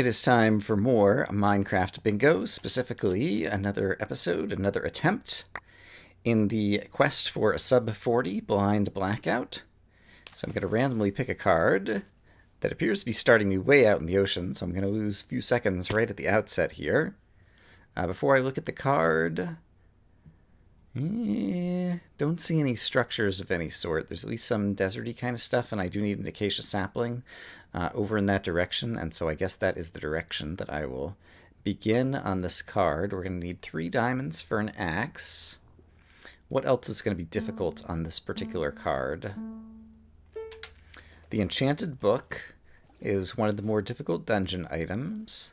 It is time for more Minecraft Bingo, specifically another episode, another attempt in the quest for a Sub-40 blind blackout. So I'm going to randomly pick a card that appears to be starting me way out in the ocean, so I'm going to lose a few seconds right at the outset here. Before I look at the card, don't see any structures of any sort. There's at least some deserty kind of stuff, and I do need an acacia sapling over in that direction, and so I guess that is the direction that I will begin on this card. We're going to need 3 diamonds for an axe. What else is going to be difficult on this particular card? The Enchanted Book is one of the more difficult dungeon items.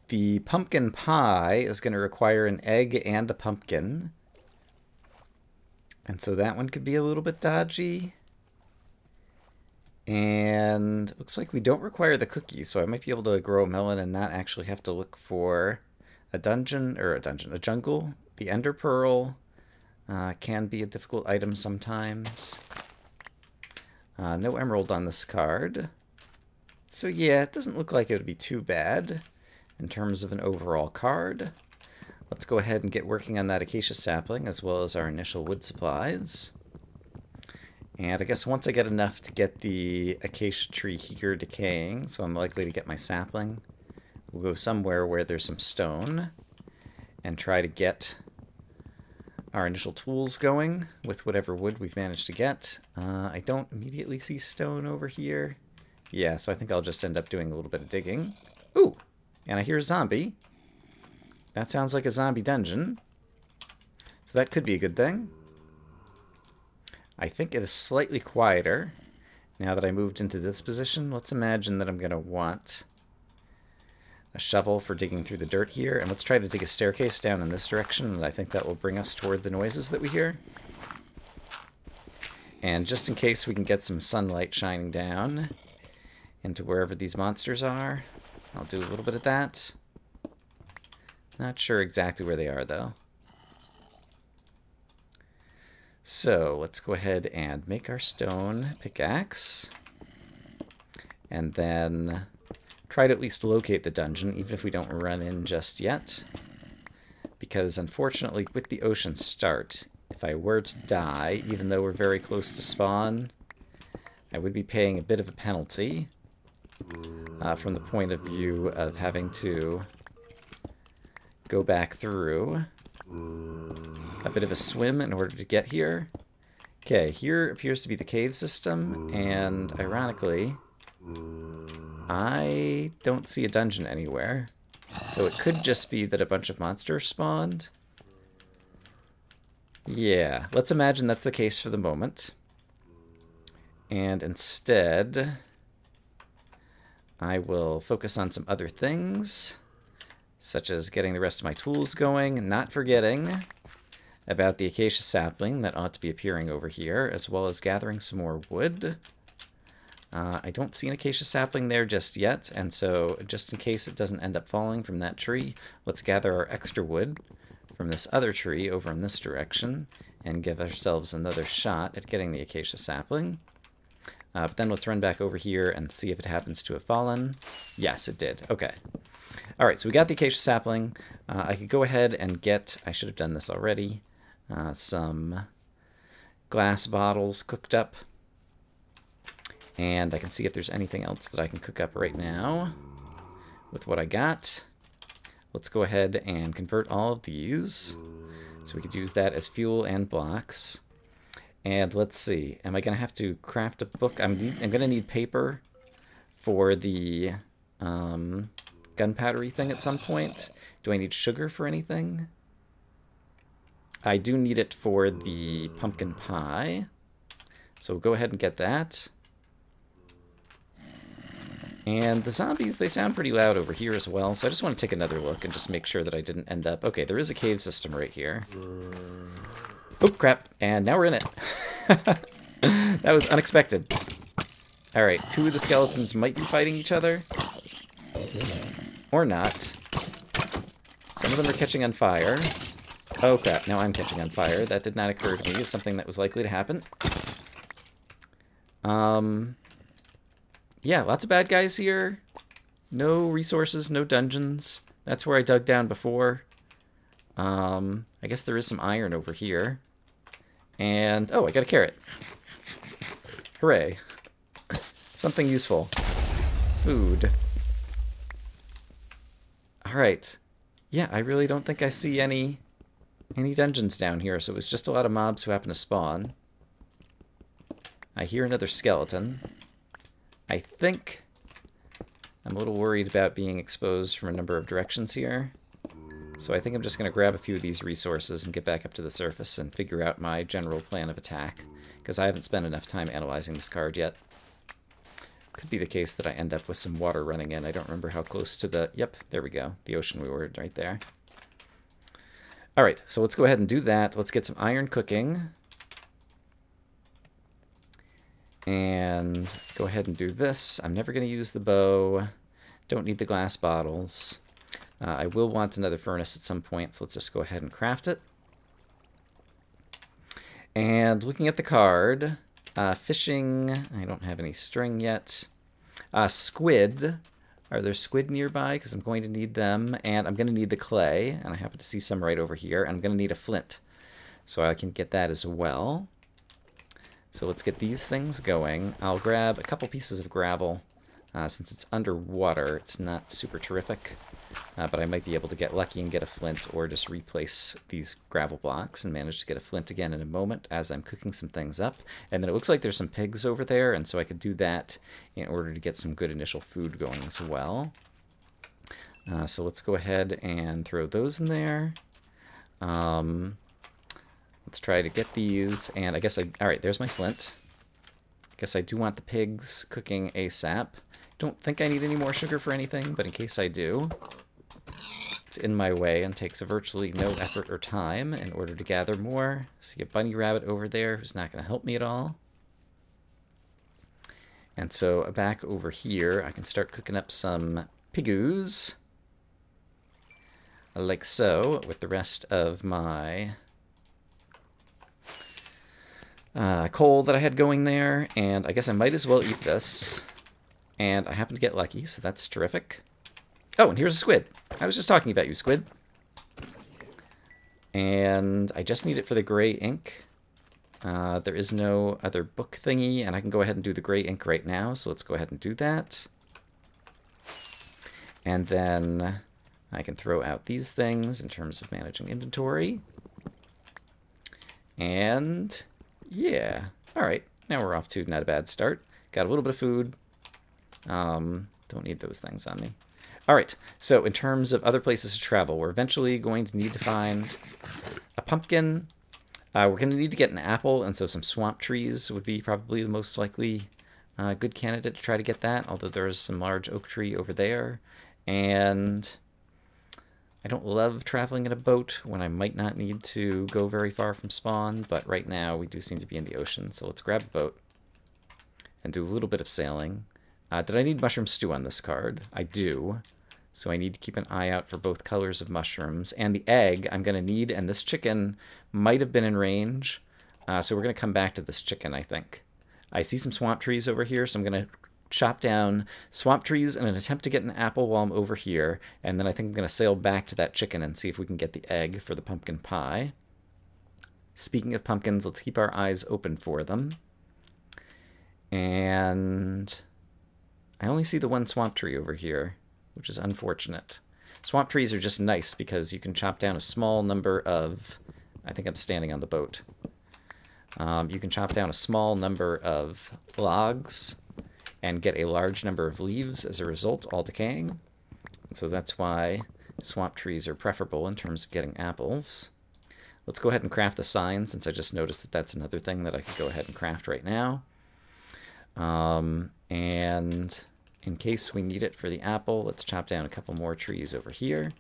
The pumpkin pie is going to require an egg and a pumpkin. And so that one could be a little bit dodgy. And it looks like we don't require the cookie, so I might be able to grow a melon and not actually have to look for a jungle. The ender pearl can be a difficult item sometimes. No emerald on this card. So yeah, it doesn't look like it would be too bad in terms of an overall card. Let's go ahead and get working on that acacia sapling as well as our initial wood supplies. And I guess once I get enough to get the acacia tree here decaying, so I'm likely to get my sapling, we'll go somewhere where there's some stone and try to get our initial tools going with whatever wood we've managed to get. I don't immediately see stone over here. Yeah, so I think I'll just end up doing a little bit of digging. Ooh, and I hear a zombie. That sounds like a zombie dungeon. So that could be a good thing. I think it is slightly quieter now that I moved into this position. Let's imagine that I'm going to want a shovel for digging through the dirt here. And let's try to dig a staircase down in this direction, and I think that will bring us toward the noises that we hear. And just in case we can get some sunlight shining down into wherever these monsters are, I'll do a little bit of that. Not sure exactly where they are, though. So let's go ahead and make our stone pickaxe. And then try to at least locate the dungeon, even if we don't run in just yet. Because unfortunately, with the ocean start, if I were to die, even though we're very close to spawn, I would be paying a bit of a penalty from the point of view of having to go back through a bit of a swim in order to get here. Okay, here appears to be the cave system, and ironically, I don't see a dungeon anywhere. So it could just be that a bunch of monsters spawned. Yeah, let's imagine that's the case for the moment. And instead, I will focus on some other things, such as getting the rest of my tools going, not forgetting about the acacia sapling that ought to be appearing over here, as well as gathering some more wood. I don't see an acacia sapling there just yet, and so just in case it doesn't end up falling from that tree, let's gather our extra wood from this other tree over in this direction and give ourselves another shot at getting the acacia sapling. But then let's run back over here and see if it happens to have fallen. Yes, it did. Okay. Alright, so we got the acacia sapling. I could go ahead and get, I should have done this already, some glass bottles cooked up. And I can see if there's anything else that I can cook up right now with what I got. Let's go ahead and convert all of these so we could use that as fuel and blocks. And let's see, am I going to have to craft a book? I'm going to need paper for the gunpowdery thing at some point. Do I need sugar for anything? I do need it for the pumpkin pie. So we'll go ahead and get that. And the zombies, they sound pretty loud over here as well, so I just want to take another look and just make sure that I didn't end up... Okay, there is a cave system right here. Oh, crap. And now we're in it. That was unexpected. Alright, 2 of the skeletons might be fighting each other. Or not. Some of them are catching on fire. Oh, crap. Now I'm catching on fire. That did not occur to me as something that was likely to happen. Yeah, lots of bad guys here. No resources, no dungeons. That's where I dug down before. I guess there is some iron over here. And, oh, I got a carrot. Hooray. Something useful. Food. Alright. Yeah, I really don't think I see any dungeons down here, so it was just a lot of mobs who happen to spawn. I hear another skeleton. I think I'm a little worried about being exposed from a number of directions here. So I think I'm just going to grab a few of these resources and get back up to the surface and figure out my general plan of attack, because I haven't spent enough time analyzing this card yet. Could be the case that I end up with some water running in. I don't remember how close to the... Yep, there we go. The ocean we ordered right there. Alright, so let's go ahead and do that. Let's get some iron cooking. And go ahead and do this. I'm never going to use the bow. Don't need the glass bottles. I will want another furnace at some point, so let's just go ahead and craft it. And looking at the card, fishing, I don't have any string yet. Squid, are there squid nearby? Because I'm going to need them, and I'm going to need the clay, and I happen to see some right over here, and I'm going to need a flint, so I can get that as well. So let's get these things going. I'll grab a couple pieces of gravel. Since it's underwater, it's not super terrific. But I might be able to get lucky and get a flint, or just replace these gravel blocks and manage to get a flint again in a moment as I'm cooking some things up. And then it looks like there's some pigs over there, and so I could do that in order to get some good initial food going as well. So let's go ahead and throw those in there. Let's try to get these, and I guess alright, there's my flint. I guess I do want the pigs cooking ASAP. Don't think I need any more sugar for anything, but in case I do, it's in my way and takes virtually no effort or time in order to gather more. See a bunny rabbit over there who's not going to help me at all. And so back over here, I can start cooking up some pigoos, like so, with the rest of my coal that I had going there. And I guess I might as well eat this. And I happen to get lucky, so that's terrific. Oh, and here's a squid. I was just talking about you, squid. And I just need it for the gray ink. There is no other book thingy, and I can go ahead and do the gray ink right now, so let's go ahead and do that. And then I can throw out these things in terms of managing inventory. And yeah, all right, now we're off to not a bad start. Got a little bit of food. Don't need those things on me. All right, so in terms of other places to travel, we're eventually going to need to find a pumpkin. We're going to need to get an apple, and so some swamp trees would be probably the most likely good candidate to try to get that, although there's some large oak tree over there. And I don't love traveling in a boat when I might not need to go very far from spawn, but right now we do seem to be in the ocean, so let's grab a boat and do a little bit of sailing. Did I need mushroom stew on this card? I do. So I need to keep an eye out for both colors of mushrooms. And the egg I'm going to need, and this chicken might have been in range. So we're going to come back to this chicken, I think. I see some swamp trees over here, so I'm going to chop down swamp trees in an attempt to get an apple while I'm over here. And then I think I'm going to sail back to that chicken and see if we can get the egg for the pumpkin pie. Speaking of pumpkins, let's keep our eyes open for them. And I only see the one swamp tree over here, which is unfortunate. Swamp trees are just nice because you can chop down a small number of... I think I'm standing on the boat. You can chop down a small number of logs and get a large number of leaves as a result, all decaying. And so that's why swamp trees are preferable in terms of getting apples. Let's go ahead and craft the sign, since I just noticed that that's another thing that I could go ahead and craft right now. And in case we need it for the apple, let's chop down a couple more trees over here.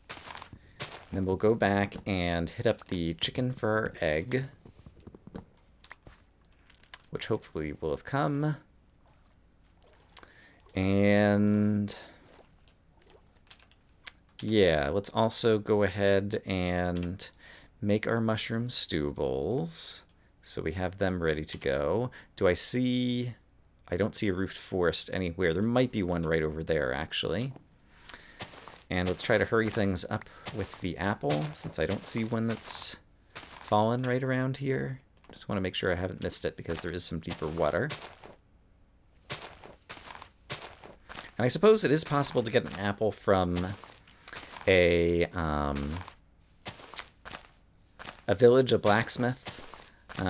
And then we'll go back and hit up the chicken for our egg, which hopefully will have come. And yeah, let's also go ahead and make our mushroom stew bowls, so we have them ready to go. Do I see... I don't see a roofed forest anywhere. There might be one right over there, actually. And let's try to hurry things up with the apple, since I don't see one that's fallen right around here. Just want to make sure I haven't missed it, because there is some deeper water. And I suppose it is possible to get an apple from a village, a blacksmith.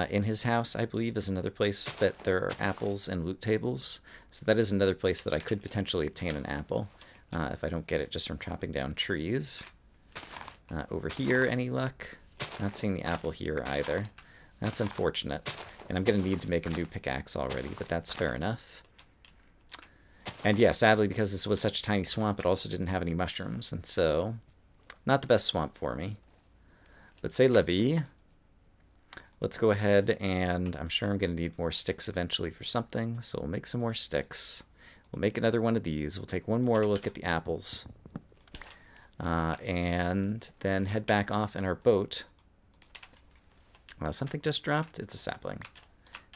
In his house, I believe, is another place that there are apples and loot tables. So that is another place that I could potentially obtain an apple if I don't get it just from chopping down trees. Over here, any luck? Not seeing the apple here either. That's unfortunate. And I'm going to need to make a new pickaxe already, but that's fair enough. And yeah, sadly, because this was such a tiny swamp, it also didn't have any mushrooms. And so, not the best swamp for me. But c'est la vie. Let's go ahead and I'm sure I'm going to need more sticks eventually for something. So we'll make some more sticks. We'll make another one of these. We'll take one more look at the apples. And then head back off in our boat. Something just dropped. It's a sapling.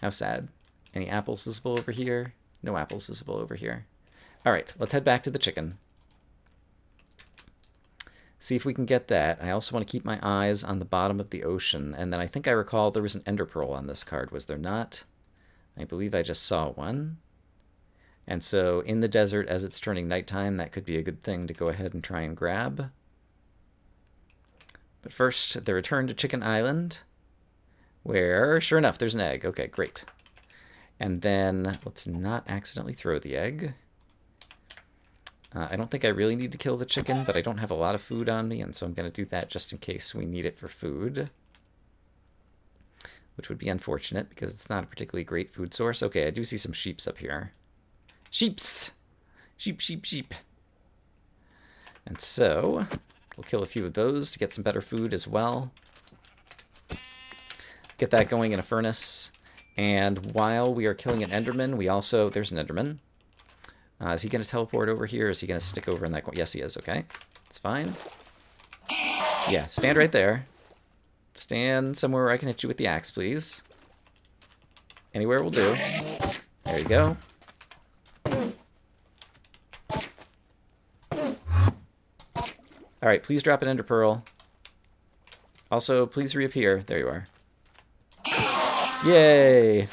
How sad. Any apples visible over here? No apples visible over here. All right, let's head back to the chicken. See if we can get that. I also want to keep my eyes on the bottom of the ocean. And then I think I recall there was an ender pearl on this card, was there not? I believe I just saw one. And so in the desert, as it's turning nighttime, that could be a good thing to go ahead and try and grab. But first, the return to Chicken Island, where, sure enough, there's an egg. Okay, great. And then let's not accidentally throw the egg. I don't think I really need to kill the chicken, but I don't have a lot of food on me, and so I'm going to do that just in case we need it for food. Which would be unfortunate, because it's not a particularly great food source. Okay, I do see some sheeps up here. Sheeps! Sheep, sheep, sheep. And so, we'll kill a few of those to get some better food as well. Get that going in a furnace. And while we are killing an enderman, we also... There's an enderman. Is he going to teleport over here, or is he going to stick over in that corner? Yes, he is. Okay. It's fine. Yeah, stand right there. Stand somewhere where I can hit you with the axe, please. Anywhere will do. There you go. Alright, please drop an ender pearl. Also, please reappear. There you are. Yay!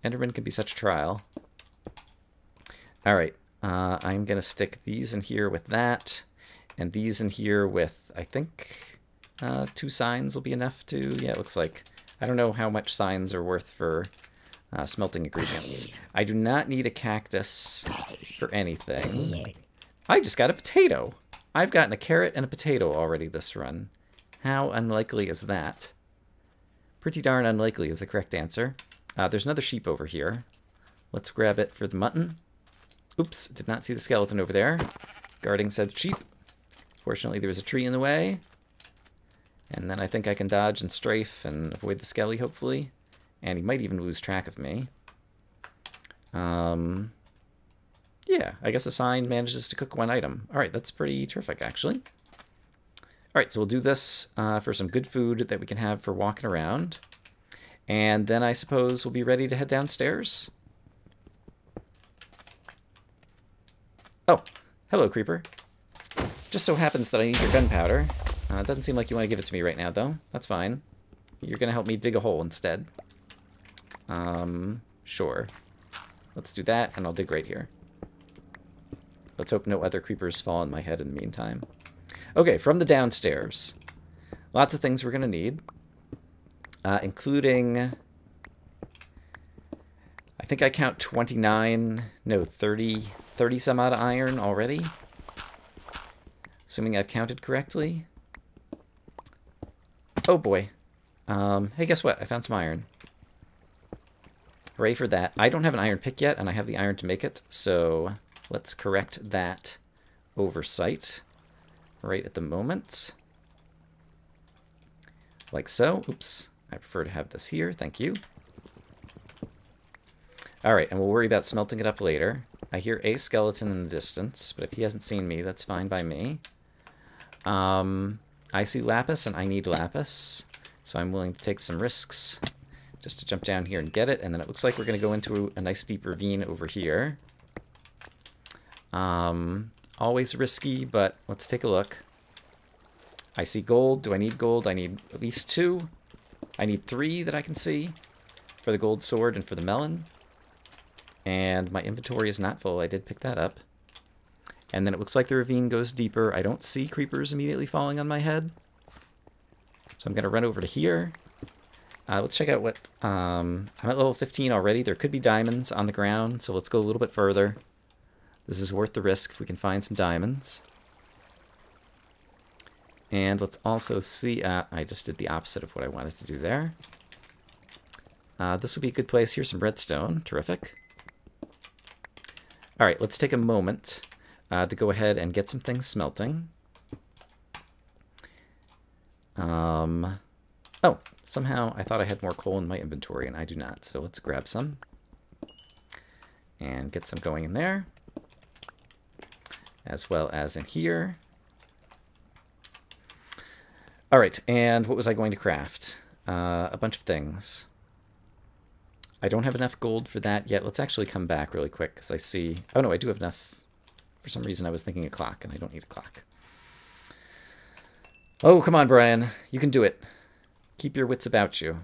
Enderman can be such a trial. Alright, I'm going to stick these in here with that, and these in here with, I think, 2 signs will be enough to... Yeah, it looks like... I don't know how much signs are worth for smelting ingredients. I do not need a cactus for anything. I just got a potato! I've gotten a carrot and a potato already this run. How unlikely is that? Pretty darn unlikely is the correct answer. There's another sheep over here. Let's grab it for the mutton. Oops, did not see the skeleton over there. Guarding said sheep. Fortunately, there was a tree in the way. And then I think I can dodge and strafe and avoid the skelly, hopefully. And he might even lose track of me. Yeah, I guess a sign manages to cook 1 item. All right, that's pretty terrific, actually. All right, so we'll do this for some good food that we can have for walking around. And then I suppose we'll be ready to head downstairs. Oh, hello, creeper. Just so happens that I need your gunpowder. It doesn't seem like you want to give it to me right now, though. That's fine. You're going to help me dig a hole instead. Sure. Let's do that, and I'll dig right here. Let's hope no other creepers fall on my head in the meantime. Okay, from the downstairs. Lots of things we're going to need. Including, I think I count 30 some odd iron already. Assuming I've counted correctly. Oh boy. Hey, guess what? I found some iron. Hooray for that. I don't have an iron pick yet, and I have the iron to make it, so let's correct that oversight right at the moment. Like so. Oops. I prefer to have this here. Thank you. Alright, and we'll worry about smelting it up later. I hear a skeleton in the distance, but if he hasn't seen me, that's fine by me. I see lapis, and I need lapis, so I'm willing to take some risks just to jump down here and get it. And then it looks like we're going to go into a nice deep ravine over here. Always risky, but let's take a look. I see gold. Do I need gold? I need at least 2. I need 3 that I can see for the gold sword and for the melon. And my inventory is not full. I did pick that up. And then it looks like the ravine goes deeper. I don't see creepers immediately falling on my head. So I'm going to run over to here. Let's check out what... I'm at level 15 already. There could be diamonds on the ground, so let's go a little bit further. This is worth the risk if we can find some diamonds. And let's also see... I just did the opposite of what I wanted to do there. This will be a good place. Here's some redstone. Terrific. All right, let's take a moment to go ahead and get some things smelting. Oh, somehow I thought I had more coal in my inventory, and I do not. So let's grab some and get some going in there, as well as in here. All right, and what was I going to craft? A bunch of things. I don't have enough gold for that yet. Let's actually come back really quick, because I see... Oh, no, I do have enough. For some reason, I was thinking a clock, and I don't need a clock. Oh, come on, Brian. You can do it. Keep your wits about you.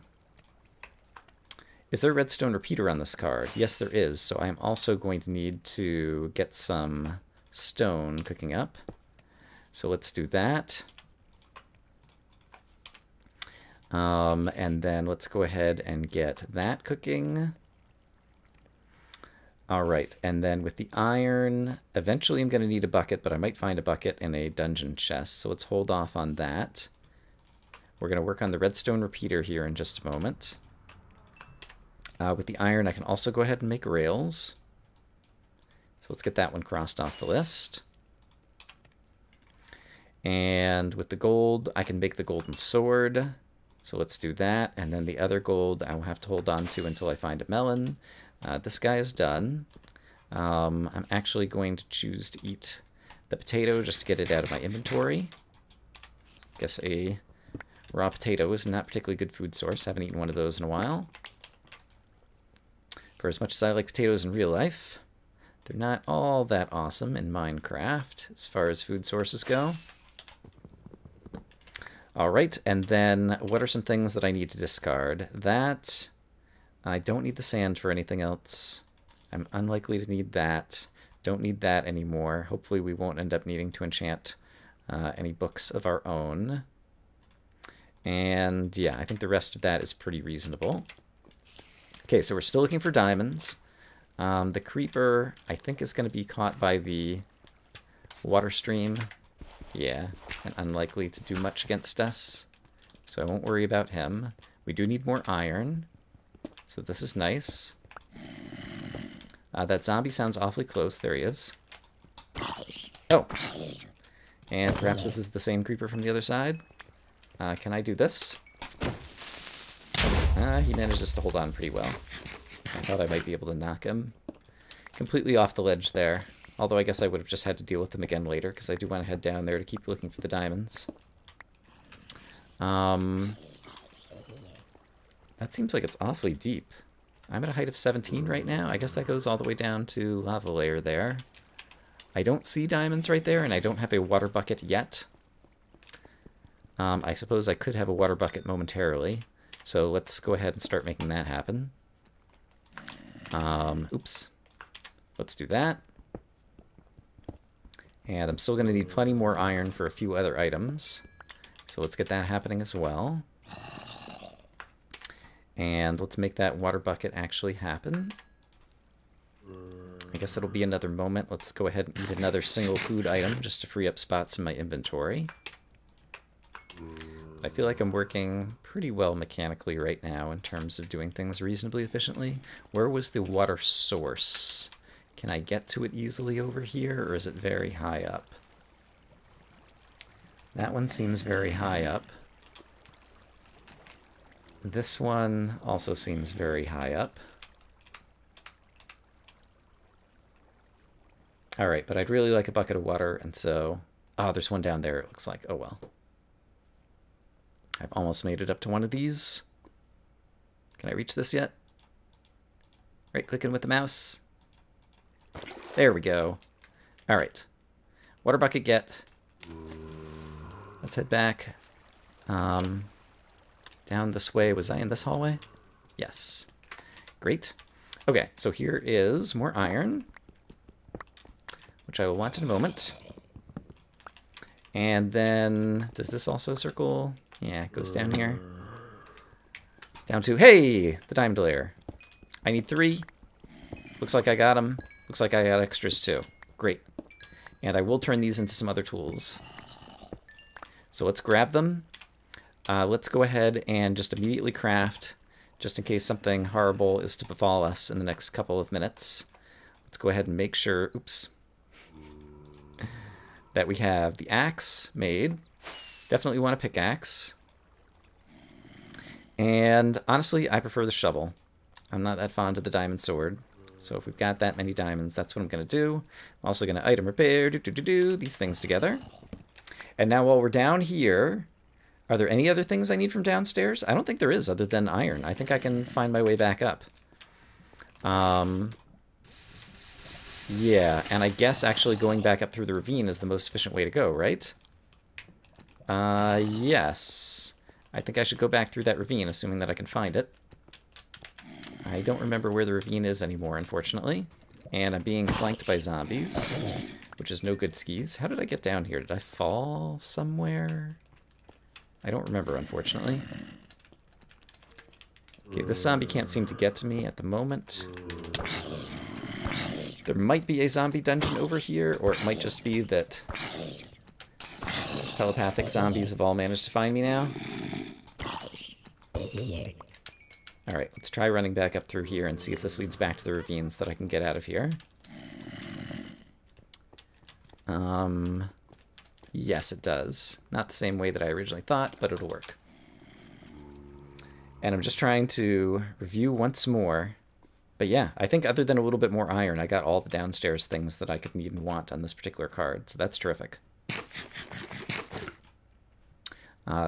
Is there a redstone repeater on this card? Yes, there is. So I am also going to need to get some stone cooking up. So let's do that. And then let's go ahead and get that cooking. All right, and then with the iron, eventually I'm going to need a bucket, but I might find a bucket in a dungeon chest, so let's hold off on that. We're going to work on the redstone repeater here in just a moment. With the iron, I can also go ahead and make rails. So let's get that one crossed off the list. And with the gold, I can make the golden sword. So let's do that, and then the other gold I will have to hold on to until I find a melon. This guy is done. I'm actually going to choose to eat the potato just to get it out of my inventory. Guess a raw potato is not particularly good food source. I haven't eaten one of those in a while. For as much as I like potatoes in real life, they're not all that awesome in Minecraft as far as food sources go. All right, and then what are some things that I need to discard? That, I don't need the sand for anything else. I'm unlikely to need that. Don't need that anymore. Hopefully we won't end up needing to enchant any books of our own. And yeah, I think the rest of that is pretty reasonable. Okay, so we're still looking for diamonds. The creeper, I think, is going to be caught by the water stream. Yeah, and unlikely to do much against us, so I won't worry about him. We do need more iron, so this is nice. That zombie sounds awfully close. There he is. Oh, and perhaps this is the same creeper from the other side. Can I do this? He manages to hold on pretty well. I thought I might be able to knock him completely off the ledge there. Although I guess I would have just had to deal with them again later, because I do want to head down there to keep looking for the diamonds. That seems like it's awfully deep. I'm at a height of 17 right now. I guess that goes all the way down to lava layer there. I don't see diamonds right there, and I don't have a water bucket yet. I suppose I could have a water bucket momentarily. So let's go ahead and start making that happen. Oops. Let's do that. And I'm still going to need plenty more iron for a few other items. So let's get that happening as well. And let's make that water bucket actually happen. I guess it'll be another moment. Let's go ahead and eat another single food item just to free up spots in my inventory. I feel like I'm working pretty well mechanically right now in terms of doing things reasonably efficiently. Where was the water source? Can I get to it easily over here, or is it very high up? That one seems very high up. This one also seems very high up. Alright, but I'd really like a bucket of water, and so... Oh, there's one down there, it looks like. Oh well. I've almost made it up to one of these. Can I reach this yet? Right-clicking with the mouse. There we go. All right. Water bucket get. Let's head back. Down this way. Was I in this hallway? Yes. Great. Okay, so here is more iron, which I will want in a moment. And then, does this also circle? Yeah, it goes down here. Down to, hey, the diamond layer. I need 3. Looks like I got them. Looks like I got extras too. Great. And I will turn these into some other tools. So let's grab them. Let's go ahead and just immediately craft, just in case something horrible is to befall us in the next couple of minutes. Let's go ahead and make sure, oops, that we have the axe made. Definitely want a pickaxe. And honestly, I prefer the shovel. I'm not that fond of the diamond sword. So if we've got that many diamonds, that's what I'm going to do. I'm also going to item repair, these things together. And now while we're down here, are there any other things I need from downstairs? I don't think there is, other than iron. I think I can find my way back up. Yeah, and I guess actually going back up through the ravine is the most efficient way to go, right? Yes. I think I should go back through that ravine, assuming that I can find it. I don't remember where the ravine is anymore, unfortunately. And I'm being flanked by zombies, which is no good skis. How did I get down here? Did I fall somewhere? I don't remember, unfortunately. Okay, this zombie can't seem to get to me at the moment. There might be a zombie dungeon over here, or it might just be that telepathic zombies have all managed to find me now. Alright, let's try running back up through here and see if this leads back to the ravines that I can get out of here. Yes, it does. Not the same way that I originally thought, but it'll work. And I'm just trying to review once more. But yeah, I think other than a little bit more iron, I got all the downstairs things that I could need and want on this particular card, so that's terrific.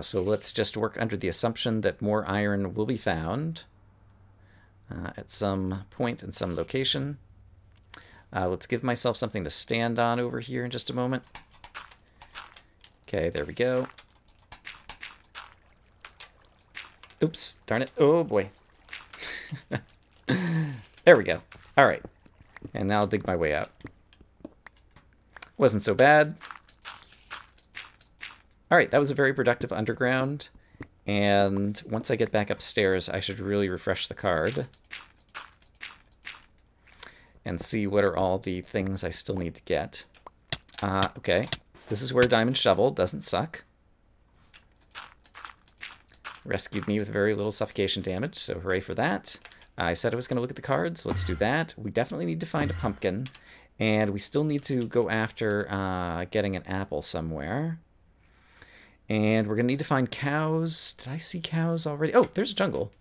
So let's just work under the assumption that more iron will be found at some point in some location. Let's give myself something to stand on over here in just a moment. Okay, there we go. Oops, darn it. Oh, boy. There we go. All right. And now I'll dig my way out. Wasn't so bad. All right, that was a very productive underground. And once I get back upstairs, I should really refresh the card and see what are all the things I still need to get. Okay, this is where Diamond Shovel doesn't suck. Rescued me with very little suffocation damage, so hooray for that. I said I was going to look at the cards. Let's do that. We definitely need to find a pumpkin, and we still need to go after getting an apple somewhere. And we're going to need to find cows. Did I see cows already? Oh, there's a jungle.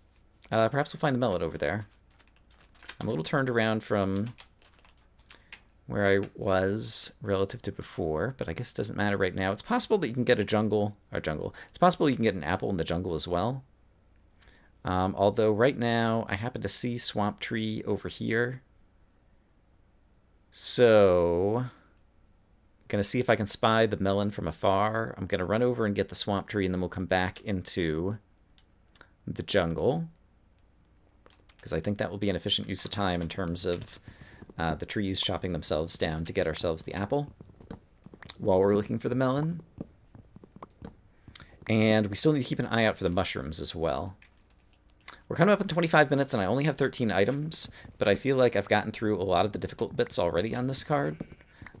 Perhaps we'll find the melon over there. I'm a little turned around from where I was relative to before, but I guess it doesn't matter right now. It's possible that you can get a jungle. It's possible you can get an apple in the jungle as well. Although right now I happen to see swamp tree over here. So I'm going to see if I can spy the melon from afar. I'm going to run over and get the swamp tree, and then we'll come back into the jungle, because I think that will be an efficient use of time in terms of the trees chopping themselves down to get ourselves the apple while we're looking for the melon. And we still need to keep an eye out for the mushrooms as well. We're coming up in 25 minutes, and I only have 13 items, but I feel like I've gotten through a lot of the difficult bits already on this card.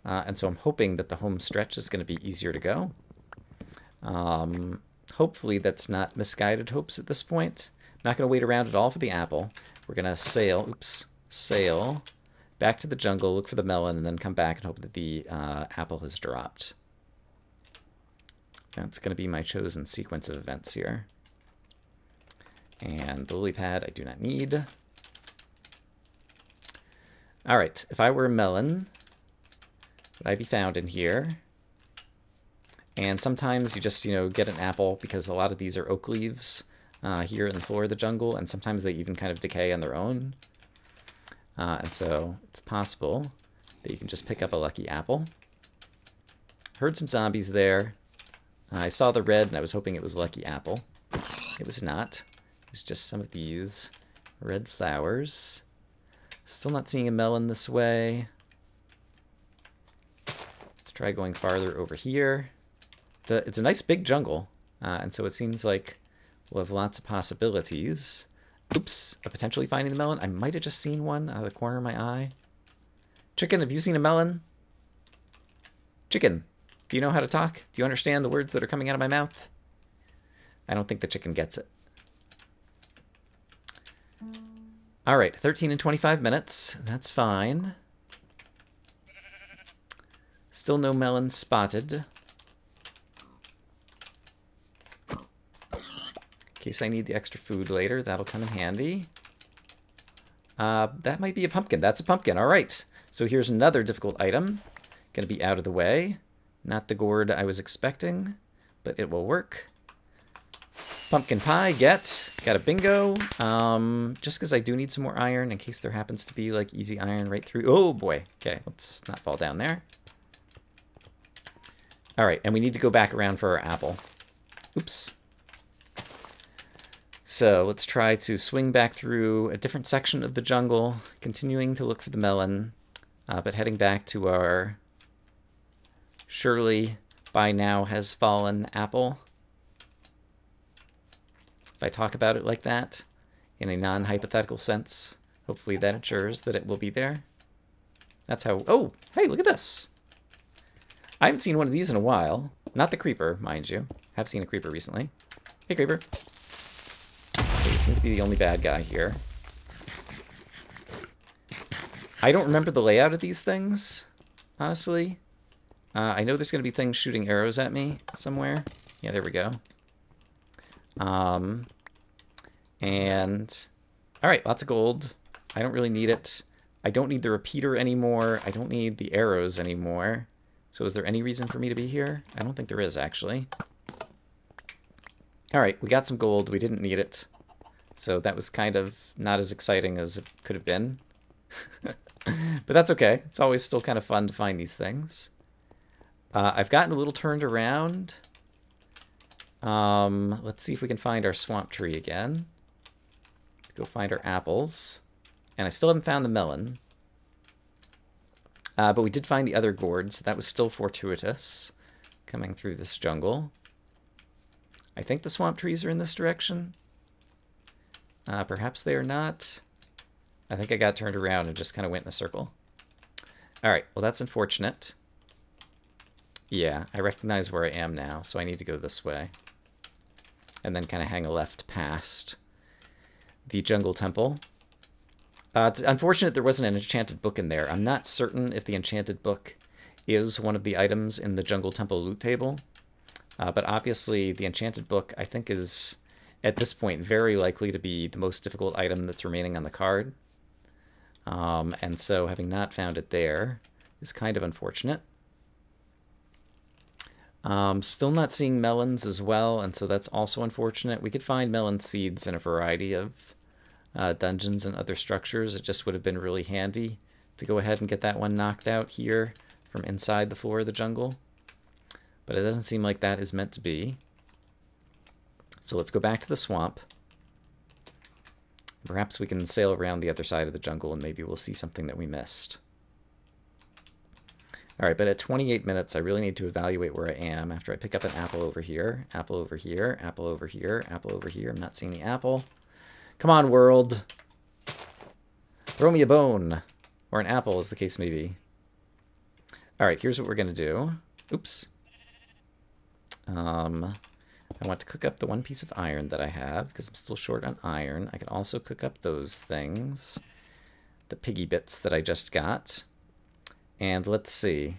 And so I'm hoping that the home stretch is going to be easier to go. Hopefully that's not misguided hopes at this point. I'm not going to wait around at all for the apple. We're going to sail back to the jungle, look for the melon, and then come back and hope that the apple has dropped. That's going to be my chosen sequence of events here. And the lily pad I do not need. All right, if I were a melon, would I be found in here? And sometimes you just, get an apple, because a lot of these are oak leaves. here in the floor of the jungle, and sometimes they even kind of decay on their own. And so it's possible that you can just pick up a lucky apple. Heard some zombies there. I saw the red, and I was hoping it was a lucky apple. It was not. It was just some of these red flowers. Still not seeing a melon this way. Let's try going farther over here. It's a nice big jungle, and so it seems like we'll have lots of possibilities. Oops, potentially finding the melon. I might have just seen one out of the corner of my eye. Chicken, have you seen a melon? Chicken, do you know how to talk? Do you understand the words that are coming out of my mouth? I don't think the chicken gets it. All right, 13 and 25 minutes. That's fine. Still no melon spotted. In case I need the extra food later, that'll come in handy. That might be a pumpkin. That's a pumpkin. All right. So here's another difficult item. Going to be out of the way. Not the gourd I was expecting, but it will work. Pumpkin pie, get. Got a bingo. Just because I do need some more iron in case there happens to be like easy iron right through. Oh boy. Okay, let's not fall down there. All right, and we need to go back around for our apple. Oops. So let's try to swing back through a different section of the jungle, continuing to look for the melon, but heading back to our surely by now has fallen apple. If I talk about it like that, in a non-hypothetical sense, hopefully that ensures that it will be there. That's how... Oh, hey, look at this. I haven't seen one of these in a while. Not the creeper, mind you. Have seen a creeper recently. Hey, creeper. Okay, you seem to be the only bad guy here. I don't remember the layout of these things, honestly. I know there's going to be things shooting arrows at me somewhere. Yeah, there we go. And... Alright, lots of gold. I don't really need it. I don't need the repeater anymore. I don't need the arrows anymore. So is there any reason for me to be here? I don't think there is, actually. Alright, we got some gold. We didn't need it. So that was kind of not as exciting as it could have been. But that's okay. It's always still kind of fun to find these things. I've gotten a little turned around. Let's see if we can find our swamp tree again. Go find our apples. And I still haven't found the melon. But we did find the other gourds. That was still fortuitous, coming through this jungle. I think the swamp trees are in this direction. Perhaps they are not. I think I got turned around and just kind of went in a circle. Alright, well that's unfortunate. Yeah, I recognize where I am now, so I need to go this way. And then kind of hang a left past the jungle temple. It's unfortunate there wasn't an enchanted book in there. I'm not certain if the enchanted book is one of the items in the jungle temple loot table. But obviously the enchanted book, I think, is, at this point, very likely to be the most difficult item that's remaining on the card. And so having not found it there is kind of unfortunate. Still not seeing melons as well, and so that's also unfortunate. We could find melon seeds in a variety of dungeons and other structures. It just would have been really handy to go ahead and get that one knocked out here from inside the floor of the jungle. But it doesn't seem like that is meant to be. So let's go back to the swamp. Perhaps we can sail around the other side of the jungle and maybe we'll see something that we missed. Alright, but at 28 minutes, I really need to evaluate where I am after I pick up an apple over here, apple over here, apple over here, apple over here. I'm not seeing the apple. Come on, world. Throw me a bone. Or an apple, as the case may be. Alright, here's what we're going to do. Oops. I want to cook up the one piece of iron that I have, because I'm still short on iron. I can also cook up those things. The piggy bits that I just got. And let's see.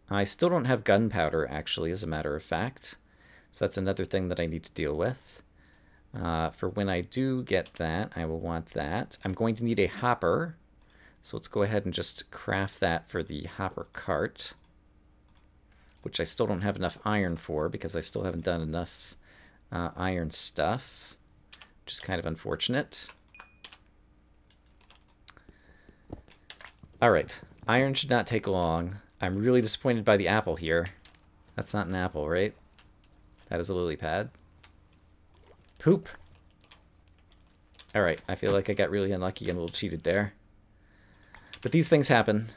I still don't have gunpowder, actually, as a matter of fact. So that's another thing that I need to deal with. For when I do get that, I will want that. I'm going to need a hopper. So let's go ahead and just craft that for the hopper cart. Which I still don't have enough iron for, because I still haven't done enough iron stuff, which is kind of unfortunate. All right, iron should not take long. I'm really disappointed by the apple here. That's not an apple, right? That is a lily pad. Poop. All right, I feel like I got really unlucky and a little cheated there. But these things happen.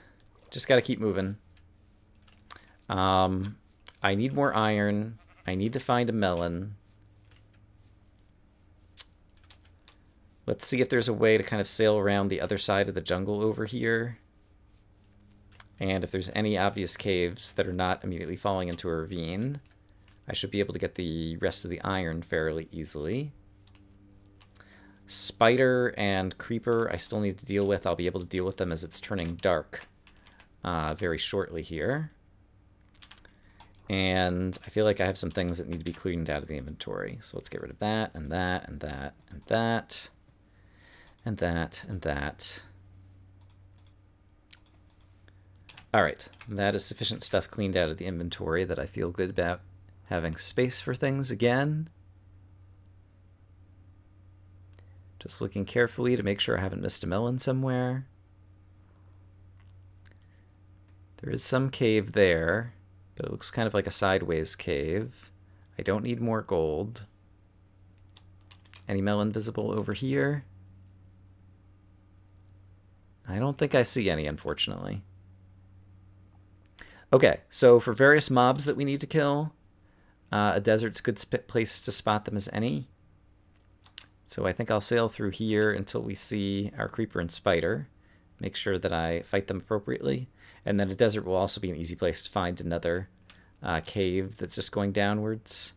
Just got to keep moving. I need more iron. I need to find a melon. Let's see if there's a way to kind of sail around the other side of the jungle over here. And if there's any obvious caves that are not immediately falling into a ravine, I should be able to get the rest of the iron fairly easily. Spider and creeper I still need to deal with. I'll be able to deal with them as it's turning dark very shortly here. And I feel like I have some things that need to be cleaned out of the inventory. So let's get rid of that, and that, and that, and that, and that, and that. All right, that is sufficient stuff cleaned out of the inventory that I feel good about having space for things again. Just looking carefully to make sure I haven't missed a melon somewhere. There is some cave there, but it looks kind of like a sideways cave. I don't need more gold. Any melon visible over here? I don't think I see any, unfortunately. Okay, so for various mobs that we need to kill, a desert's a good place to spot them as any. So I think I'll sail through here until we see our creeper and spider. Make sure that I fight them appropriately. And then a desert will also be an easy place to find another cave that's just going downwards,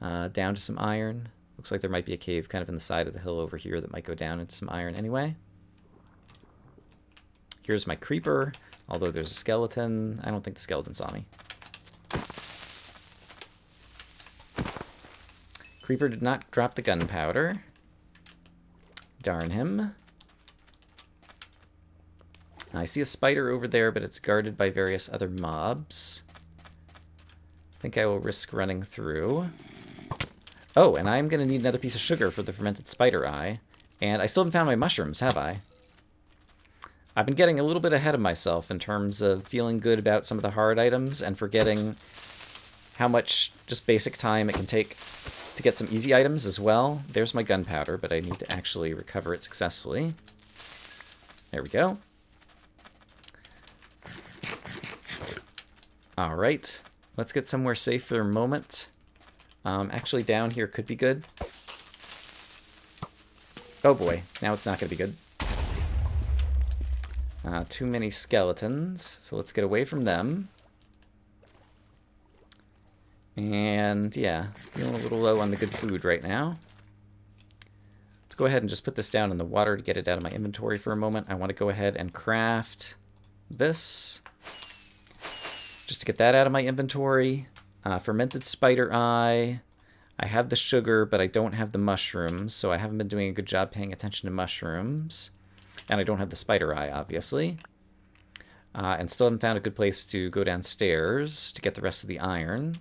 down to some iron. Looks like there might be a cave kind of in the side of the hill over here that might go down into some iron anyway. Here's my creeper, although there's a skeleton. I don't think the skeleton saw me. Creeper did not drop the gunpowder. Darn him. I see a spider over there, but it's guarded by various other mobs. I think I will risk running through. Oh, and I'm going to need another piece of sugar for the fermented spider eye. And I still haven't found my mushrooms, have I? I've been getting a little bit ahead of myself in terms of feeling good about some of the hard items and forgetting how much just basic time it can take to get some easy items as well. There's my gunpowder, but I need to actually recover it successfully. There we go. All right, let's get somewhere safe for a moment. Actually, down here could be good. Oh boy, now it's not going to be good. Too many skeletons, so let's get away from them. And yeah, feeling a little low on the good food right now. Let's go ahead and just put this down in the water to get it out of my inventory for a moment. I want to go ahead and craft this, just to get that out of my inventory. Fermented spider eye. I have the sugar, but I don't have the mushrooms, so I haven't been doing a good job paying attention to mushrooms. And I don't have the spider eye, obviously. And still haven't found a good place to go downstairs to get the rest of the iron.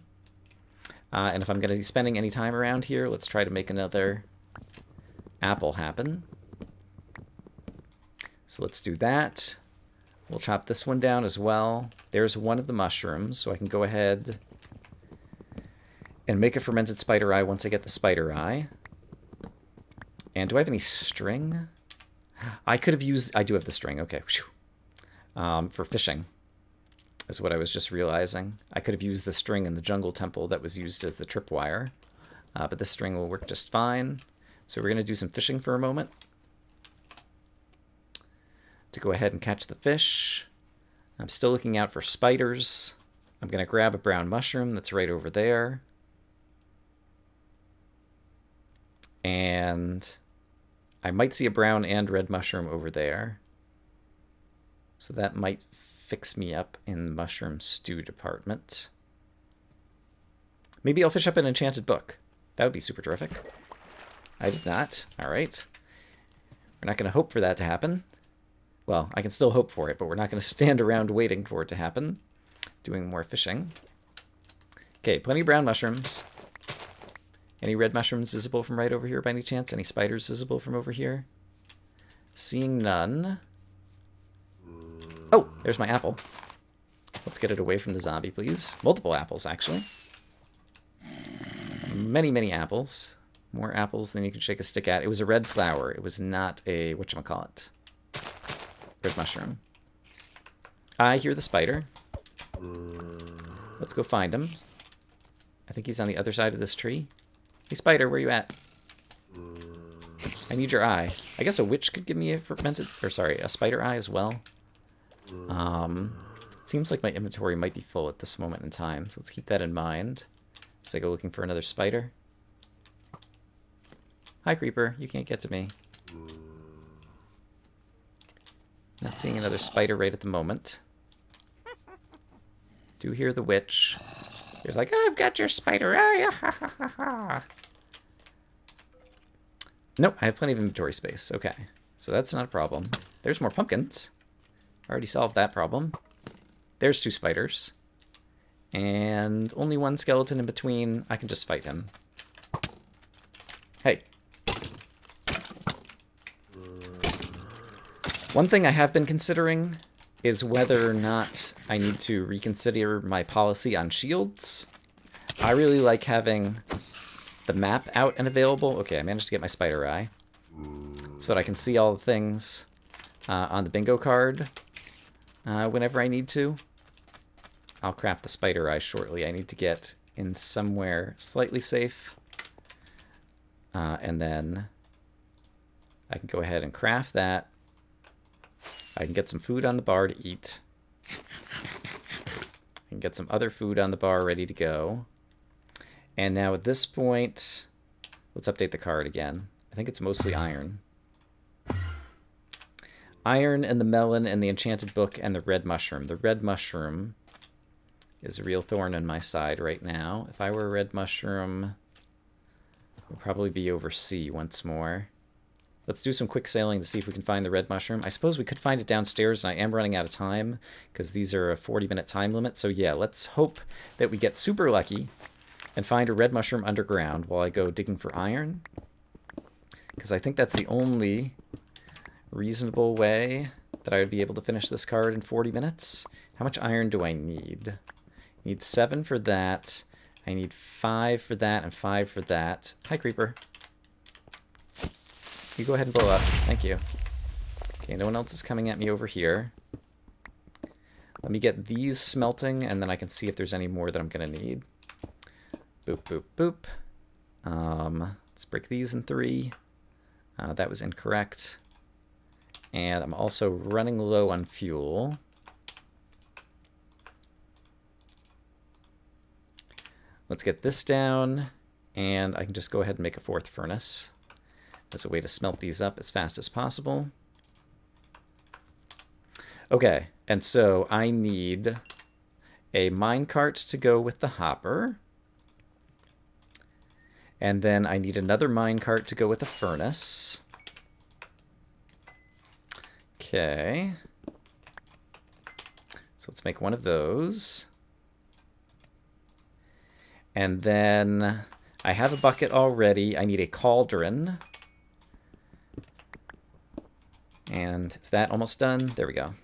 And if I'm going to be spending any time around here, let's try to make another apple happen. So let's do that. We'll chop this one down as well. There's one of the mushrooms, so I can go ahead and make a fermented spider eye once I get the spider eye. And do I have any string? I could have used... I do have the string, okay. For fishing is what I was just realizing. I could have used the string in the jungle temple that was used as the tripwire. But this string will work just fine. So we're going to do some fishing for a moment. To go ahead and catch the fish. I'm still looking out for spiders. I'm going to grab a brown mushroom that's right over there. And I might see a brown and red mushroom over there. So that might fix me up in the mushroom stew department. Maybe I'll fish up an enchanted book. That would be super terrific. I did not. All right. We're not going to hope for that to happen. Well, I can still hope for it, but we're not going to stand around waiting for it to happen. Doing more fishing. Okay, plenty of brown mushrooms. Any red mushrooms visible from right over here by any chance? Any spiders visible from over here? Seeing none. Oh, there's my apple. Let's get it away from the zombie, please. Multiple apples, actually. Many, many apples. More apples than you can shake a stick at. It was a red flower. It was not a, whatchamacallit, red mushroom. I hear the spider. Let's go find him. I think he's on the other side of this tree. Hey, spider, where you at? I need your eye. I guess a witch could give me a fermented, or sorry, a spider eye as well. It seems like my inventory might be full at this moment in time, so let's keep that in mind as I go looking for another spider. Hi, creeper. You can't get to me. Not seeing another spider right at the moment. Do hear the witch. He's like, I've got your spider eye. Nope, I have plenty of inventory space. Okay, so that's not a problem. There's more pumpkins. Already solved that problem. There's 2 spiders. And only 1 skeleton in between. I can just fight him. Hey. One thing I have been considering is whether or not I need to reconsider my policy on shields. I really like having the map out and available. Okay, I managed to get my spider eye so that I can see all the things on the bingo card whenever I need to. I'll craft the spider eye shortly. I need to get in somewhere slightly safe. And then I can go ahead and craft that. I can get some food on the bar to eat. I can get some other food on the bar ready to go. And now at this point, let's update the card again. I think it's mostly iron. Iron and the melon and the enchanted book and the red mushroom. The red mushroom is a real thorn in my side right now. If I were a red mushroom, it would probably be over C once more. Let's do some quick sailing to see if we can find the red mushroom. I suppose we could find it downstairs, and I am running out of time because these are a 40-minute time limit. So yeah, let's hope that we get super lucky and find a red mushroom underground while I go digging for iron. Because I think that's the only reasonable way that I would be able to finish this card in 40 minutes. How much iron do I need? I need 7 for that. I need 5 for that and 5 for that. Hi, creeper. You go ahead and blow up. Thank you. Okay, no one else is coming at me over here. Let me get these smelting, and then I can see if there's any more that I'm going to need. Boop, boop, boop. Let's break these in 3. That was incorrect. And I'm also running low on fuel. Let's get this down, and I can just go ahead and make a 4th furnace as a way to smelt these up as fast as possible. Okay, and so I need a minecart to go with the hopper. And then I need another minecart to go with the furnace. Okay. So let's make one of those. And then I have a bucket already. I need a cauldron. And is that almost done? There we go.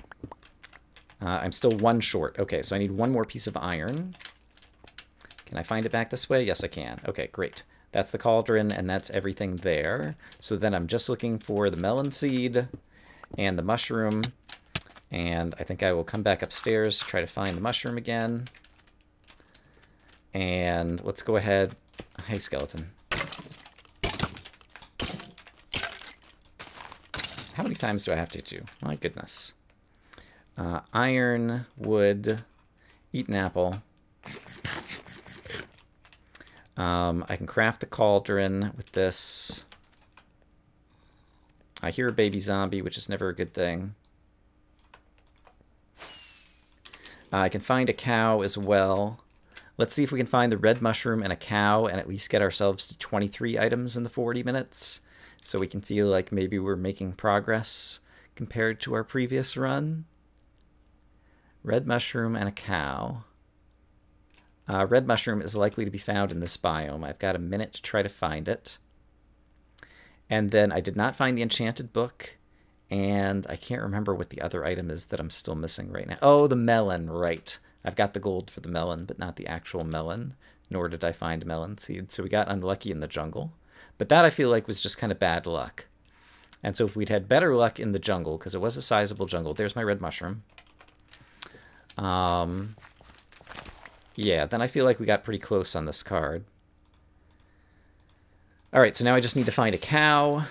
I'm still 1 short. Okay, so I need 1 more piece of iron. Can I find it back this way? Yes, I can. Okay, great. That's the cauldron, and that's everything there. So then I'm just looking for the melon seed and the mushroom. And I think I will come back upstairs to try to find the mushroom again. And let's go ahead. Hey, skeleton. How many times do I have to hit you? My goodness. Iron, wood, eat an apple. I can craft the cauldron with this. I hear a baby zombie, which is never a good thing. I can find a cow as well. Let's see if we can find the red mushroom and a cow and at least get ourselves to 23 items in the 40 minutes. So we can feel like maybe we're making progress compared to our previous run. Red mushroom and a cow. Red mushroom is likely to be found in this biome. I've got a minute to try to find it. And then I did not find the enchanted book, and I can't remember what the other item is that I'm still missing right now. Oh, the melon, right. I've got the gold for the melon, but not the actual melon, nor did I find melon seeds. So we got unlucky in the jungle. But that I feel like was just kind of bad luck. And so if we'd had better luck in the jungle, because it was a sizable jungle, there's my red mushroom. Yeah, then I feel like we got pretty close on this card. All right, so now I just need to find a cow.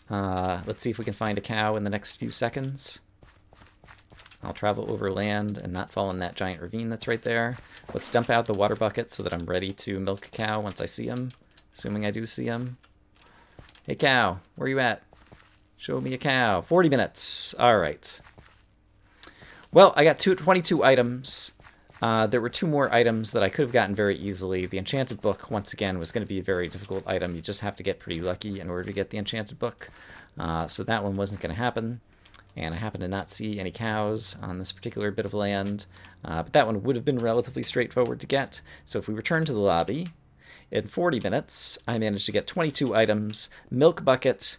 Let's see if we can find a cow in the next few seconds. I'll travel over land and not fall in that giant ravine that's right there. Let's dump out the water bucket so that I'm ready to milk a cow once I see him, assuming I do see him. Hey, cow, where are you at? Show me a cow. 40 minutes. All right. Well, I got 22 items. There were 2 more items that I could have gotten very easily. The enchanted book, once again, was going to be a very difficult item. You just have to get pretty lucky in order to get the enchanted book. So that one wasn't going to happen. And I happen to not see any cows on this particular bit of land. But that one would have been relatively straightforward to get. So if we return to the lobby, in 40 minutes, I managed to get 22 items, milk bucket,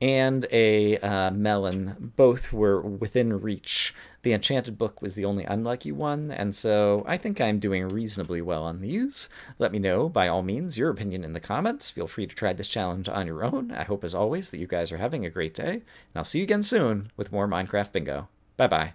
and a melon. Both were within reach. The enchanted book was the only unlucky one, and so I think I'm doing reasonably well on these. Let me know, by all means, your opinion in the comments. Feel free to try this challenge on your own. I hope, as always, that you guys are having a great day, and I'll see you again soon with more Minecraft Bingo. Bye-bye.